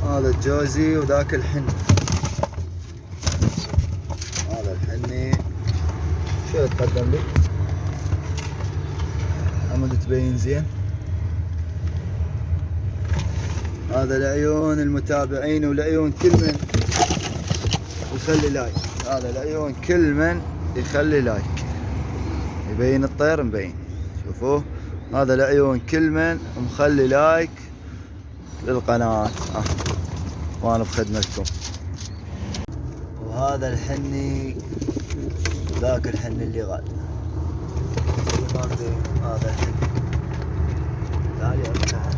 هذا الجوزي وذاك الحني. هذا الحني شو تقدم لي عمود تبين زين. هذا لعيون المتابعين ولعيون كل من يخلي لايك. هذا لعيون كل من يخلي لايك. يبين الطير مبين. شوفوه هذا لعيون كل من مخلي لايك للقناة. وانا بخدمتكم. وهذا الحني ذاك الحني اللي غاد. هذا الحني تعال يا تعال.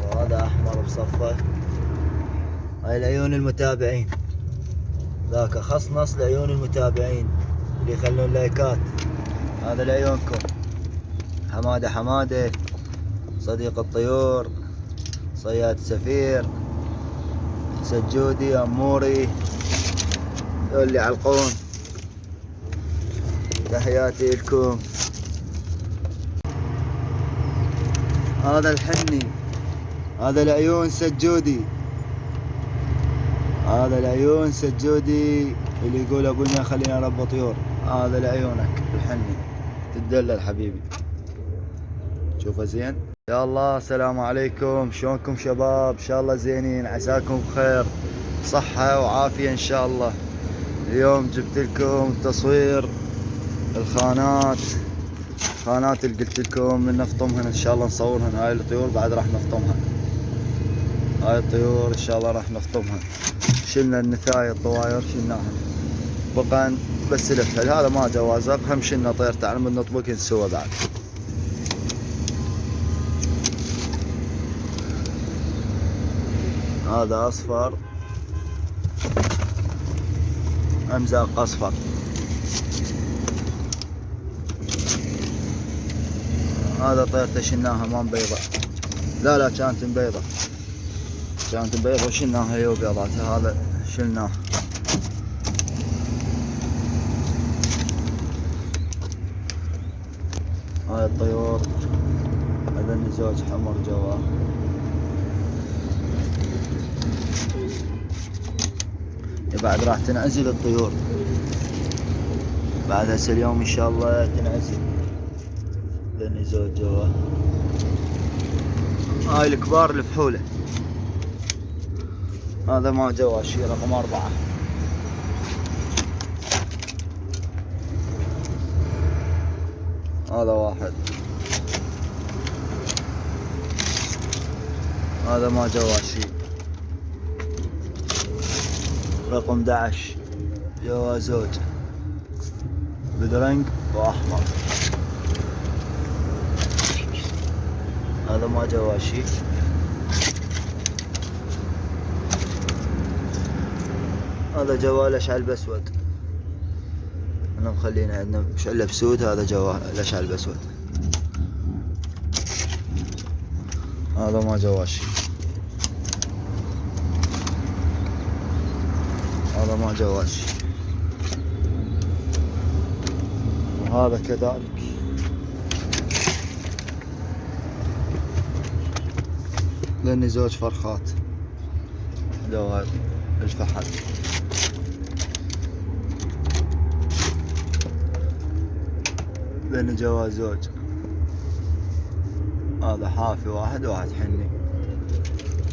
وهذا احمر بصفه. هاي لعيون المتابعين. ذاك خصنص لعيون المتابعين اللي يخلون لايكات. هذا لعيونكم. حمادة حمادة صديق الطيور، صياد سفير، سجودي، اموري، ذول اللي علقون. تحياتي لكم. هذا الحني. هذا العيون سجودي. هذا العيون سجودي اللي يقول ابوي ما خلينا اربى طيور. هذا لعيونك الحني تدلل حبيبي. شوفه زين. يا الله السلام عليكم. شلونكم شباب؟ ان شاء الله زينين. عساكم بخير صحة وعافية ان شاء الله. اليوم جبت لكم تصوير الخانات اللي قلت لكم من نفطمهن ان شاء الله نصورهن. هاي الطيور بعد راح نفطمها. هاي الطيور ان شاء الله راح نفطمها. شلنا النثاية الطواير شلناها. بقى بس الفهل هذا ما جوازق. هم شلنا طير تعال من نطبق نسوى بعد. هذا اصفر امزاق اصفر. هذا طيرته شلناها ما مبيضة. لا كانت مبيضة. كانت مبيضة وشلناها هي وبيضاتها. هذا شلناه. هاي الطيور. هذا النزوج حمر جواه. بعد راح تنعزل الطيور بعد هسه اليوم ان شاء الله تنعزل. لاني زوج جواه. هاي الكبار الفحولة. هذا ما جواه شي رقم 4. هذا واحد. هذا ما جواه شي رقم 11 جوا زوج بدرنج واحمر. هذا ما جوا شي. هذا جوا الاشعل باسود. انا مخلينا عندنا شعله بسود. هذا جوا الاشعل باسود. هذا ما جوا شي. هذا ما جوا شي. وهذا كذلك. لاني زوج فرخات جوا الفحل. لاني جوا زوج. هذا حافي واحد وواحد حني.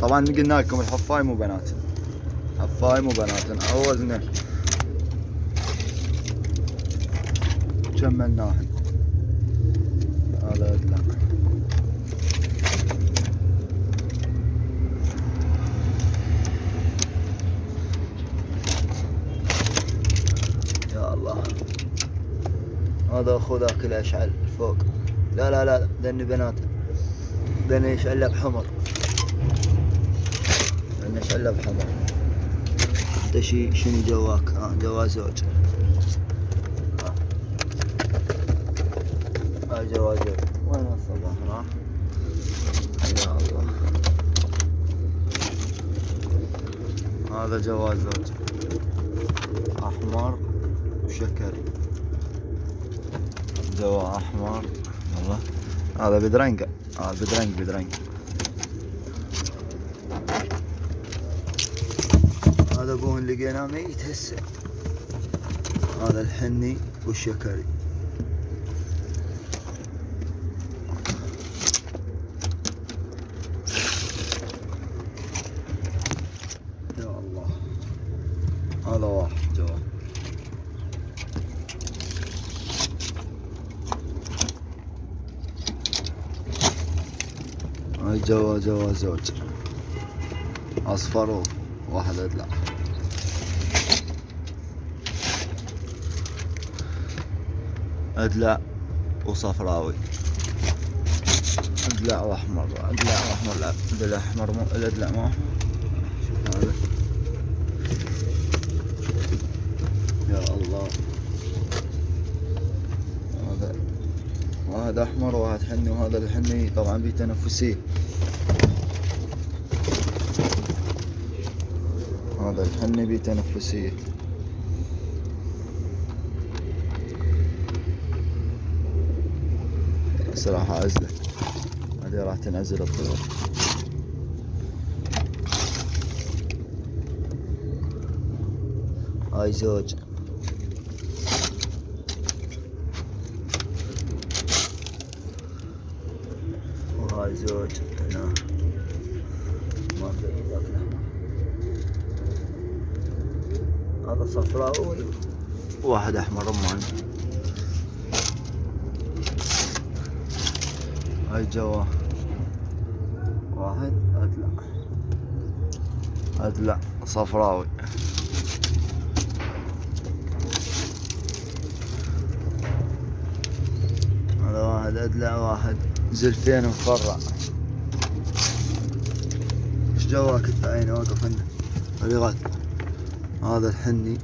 طبعا قلنا لكم الحفاي مو بنات. حفاي مو بناتن. اول اثنين كملناهن. هذا لا. يا الله. هذا اخو ذاك الاشعل فوق. لا ذني بنات. ذني يشعل بحمر. ذني يشعل بحمر. انت شنو جواك؟ جوا زوج. هاي جوا زوج. وين الصباح راح؟ يا الله. هذا جوا زوج احمر وشكري. جوا احمر. والله هذا بدرنج. بدرنج. هذا ابوهن لقيناه ميت هسه. هذا الحني والشكري. يا الله هذا واحد جوا. هاي جوا زوج اصفر وواحد ادلع. ادلع وصفراوي. ادلع واحمر. ادلع واحمر. لا الادلع احمر مو الادلع مو احمر. شوف هذا. يا الله هذا واحد احمر وواحد حني. وهذا الحني طبعا بتنفسيه. هذا الحني بتنفسيه. هسه راح اعزله. هذه راح تنعزل الطيور. هاي زوج. وهاي زوج هنا. ما أقدر ذاك الأحمر. هذا صفراوي وواحد احمر رماني. هاي جوا واحد ادلع صفراوي. هذا واحد ادلع واحد زلفين مفرع. ايش جواك انت عيني واقف هنا. رغد. هذا الحني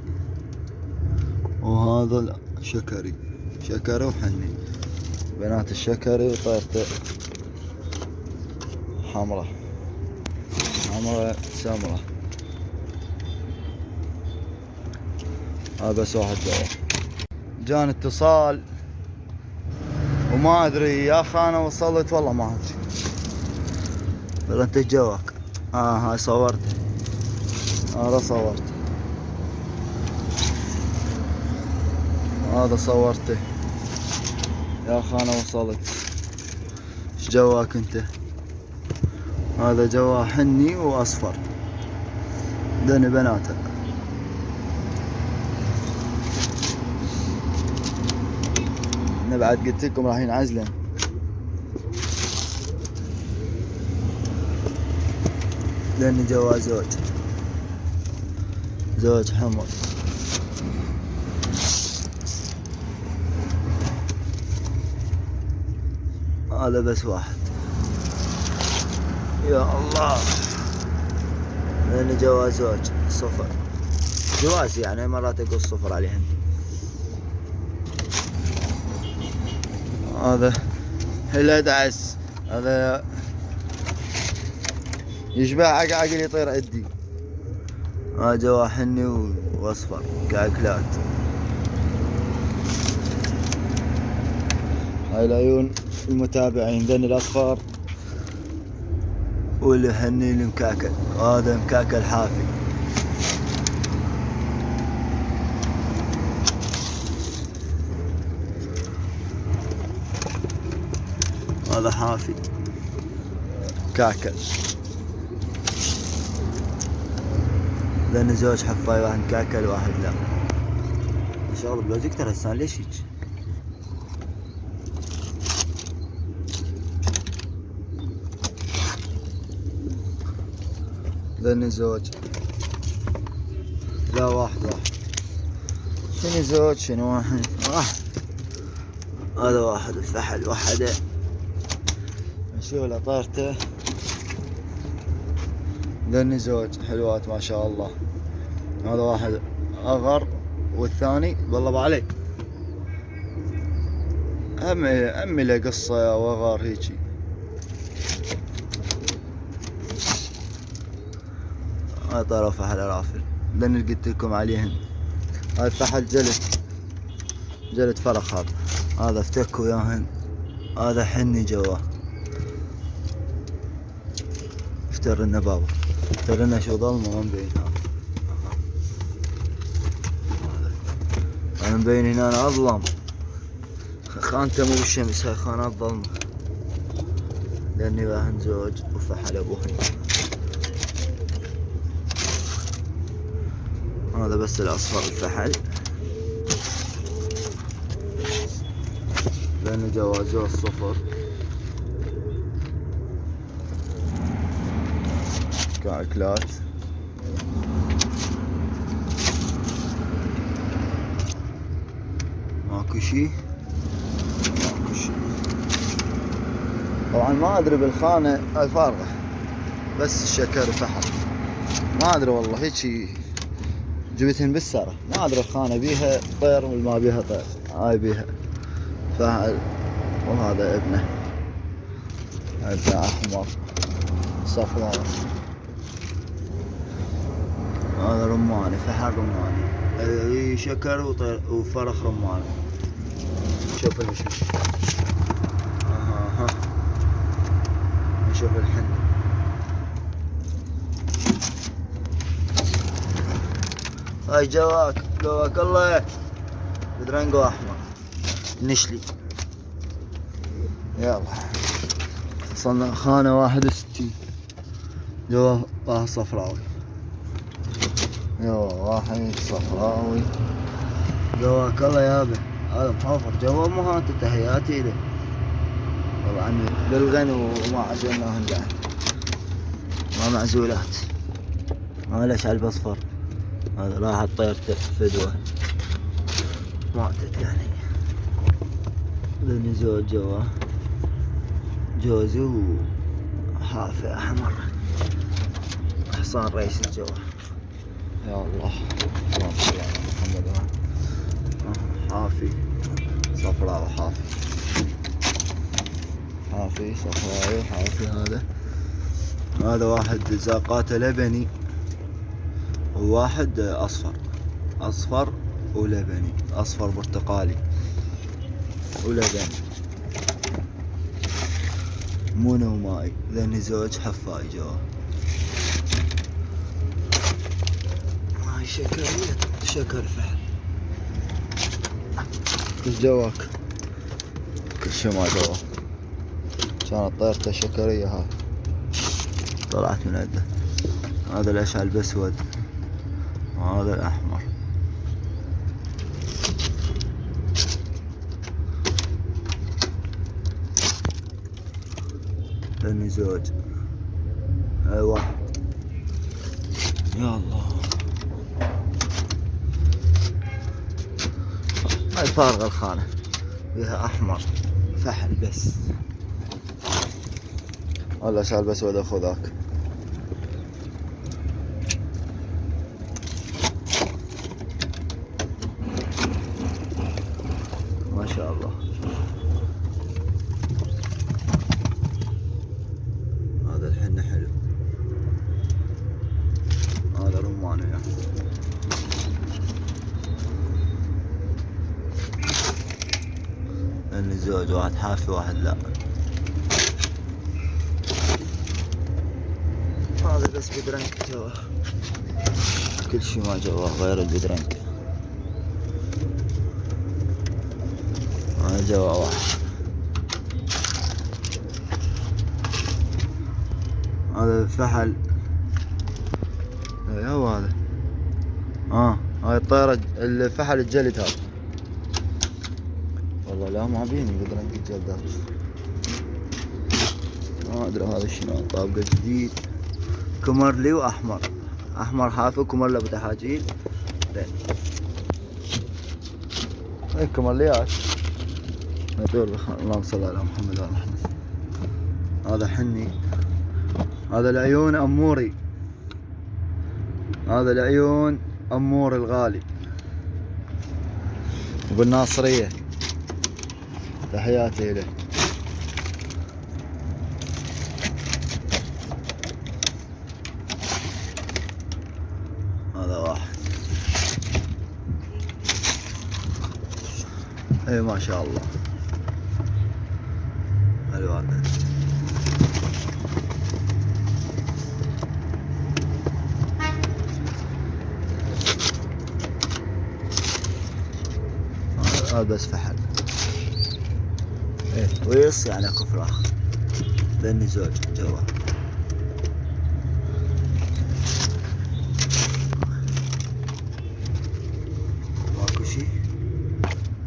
وهذا الشكري. شكري وحني. بنات الشكري وطيرته حمرة سمرة. هذا بس واحد جوا. جاني اتصال وما ادري يا اخي انا وصلت والله ما ادري. ولا انت جواك. هاي صورته. هذا صورته. هذا صورته. يا اخي انا وصلت. ايش جواك انت؟ هذا جواه حني واصفر. ذني بناته. انا بعد قلت لكم راح ينعزلن. ذني جواه زوج حمر. هذا بس واحد. يا الله لأن جوا زوج صفر. جواز يعني مرات اقول صفر عليهن. هذا الادعس. هذا يشبه عقل يطير عدي. هذا جوا حني واصفر كعكلات. هاي العيون المتابعين. ذن الاصفر والحني المكاكل. هذا مكاكل حافي. هذا حافي كاكل. ذن زوج حفاي. واحد كاكل واحد لا. ان شاء الله بلوزك ترى السنة ليش هيك. ذني زوج. لا واحد. شنو زوج شنو واحد. هذا واحد الفحل وحده. شوف له طيرته. ذني زوج حلوات ما شاء الله. هذا واحد اغر والثاني بالله عليك. امي له قصه يا وغار هيجي. هاي طيرة فحل رافل. ذن اللي قلت لكم عليهن. هاي فحل جلد فرخ. هذا افتك وياهن. هذا حني جواه. افتر لنا بابا. افتر لنا شو ظلمه ما مبين. انا مبين هنا أنا اظلم، خانته مو بالشمس، هاي خانات ظلمة، لاني واهن زوج وفحل ابوهن. هذا بس الاصفر الفحل، لان جوازه الصفر. كاكلات ماكو شي، ماكو شي. طبعا ما ادري بالخانة هاي فارغة، بس الشكر فحل. ما ادري والله هيجي جبتهن بالسرة، ما ادري الخانة بيها طير ولا ما بيها طير. هاي بيها فحل، وهذا ابنه احمر صفراء. هذا رماني، فحل رماني، شكر وطير وفرخ رماني. شوف المشمش، نشوف الحن. هاي جواك الله، بدرنقو احمر نشلي. يلا وصلنا خانة 61، جواه واحد صفراوي. يلا واحد صفراوي، جواك الله يابا. هذا محافر جوا، مو هات تحياتي له طبعا بالغن، وما عزلناهن بعد، ما معزولات. ليش على الاصفر هذا راحت طيرته فدوة ماتت يعني. لاني زوج جوا، جوزي وحافي احمر، حصان رئيس الجوا. يا الله اللهم صل على محمد. حافي صفراء وحافي، حافي صفراوي حافي. هذا واحد زاقاته لبني، وواحد اصفر ولبني، اصفر برتقالي ولبني، مونة وماي، لاني زوج حفاي جوا. هاي شكر فحل. كل جواك كل شي ما جوا، كانت طيرته شكرية. هاي طلعت من عنده. هذا الاشعل الاسود، وهذا الاحمر. لاني زوج. هاي واحد. يا الله هاي فارغة الخانة، فيها احمر فحل بس. والله شال بس ولا خذاك. ما شاء الله. هذا الحنة حلو، هذا رمان وياه. لاني زوج، واحد حافي واحد لا. هذا بس بدرنك جواه، كل شي ما جواه غير البدرنك. هذا جواه واحد. هذا فحل. اي هو هذا. هاي الطيرة الفحل الجلد هذا. والله لا ما بيني بدرنك الجلدات، ما ادري هذا شنو. طابقة جديد، كمرلي واحمر، احمر حافي وكمرلي ابو تحاجيل. هاي كمرليات هذول. اللهم صل على محمد وعلى محمد. هذا حني، هذا العيون اموري، هذا العيون امور الغالي وبالناصرية، تحياتي له. هذا واحد. اي ما شاء الله الوان. هذا بس فحل. ايه ويص يعني اكو فراخ. ذني زوج جوا. ماكو شي.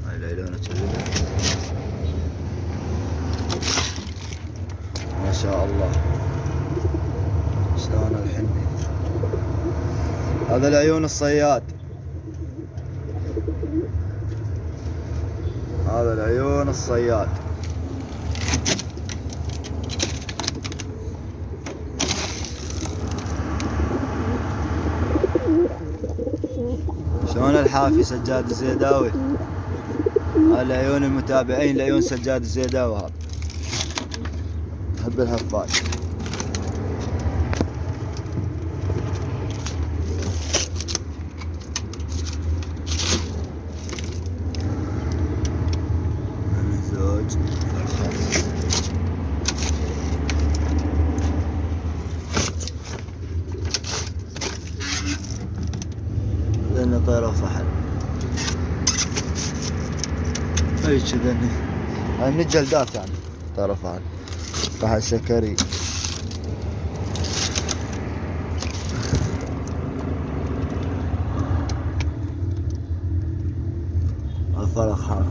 هاي العيلونة كذا. ما شاء الله. شلون الحني. هذا العيون الصياد. هذا العيون الصياد. شلون الحافي سجاد الزيداوي. هذا العيون المتابعين لعيون سجاد الزيداوي. هذا حب الهفاج. زوج لأنه طيرة وفحل. اي كذا هاي من الجلدات يعني طيرة وفحل. فحل شكري. الفرخ هذا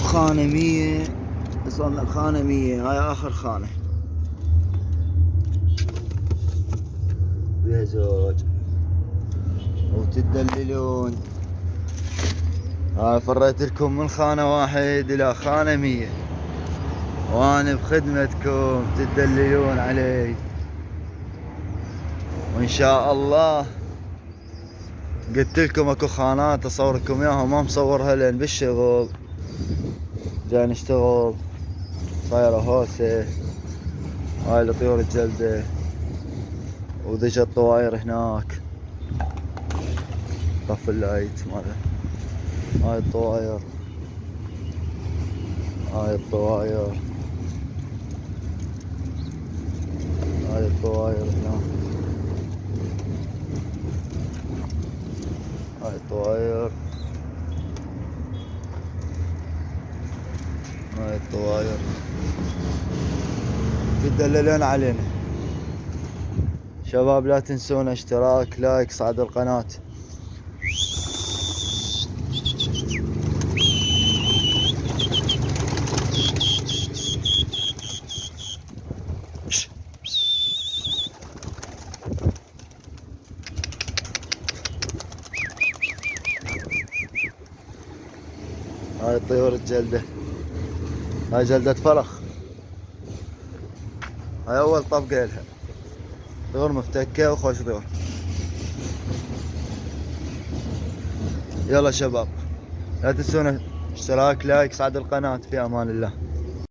خانة 100. وصلنا الخانة 100. هاي آخر خانة. بيها زوج وتدللون. هاي فريت لكم من خانة 1 إلى خانة 100 وأنا بخدمتكم تدللون علي. وإن شاء الله قلت لكم اكو خانات اصور لكم اياها ما مصورها لان بالشغل جاي نشتغل. صايرة هوسة. هاي الطيور الجلدة وذيك الطواير هناك. طف اللايت ماله. هاي الطواير. هاي الطواير. هاي الطواير هناك. هاي الطواير. هاي الطواير. تدللون علينا شباب. لا تنسون اشتراك لايك صعد القناة. هاي الطيور الجلدة. هاي جلدة فرخ. هاي اول طبقة لها. طيور مفتكة وخوش طيور. يلا شباب لا تنسون اشتراك لايك صعد القناة. في امان الله.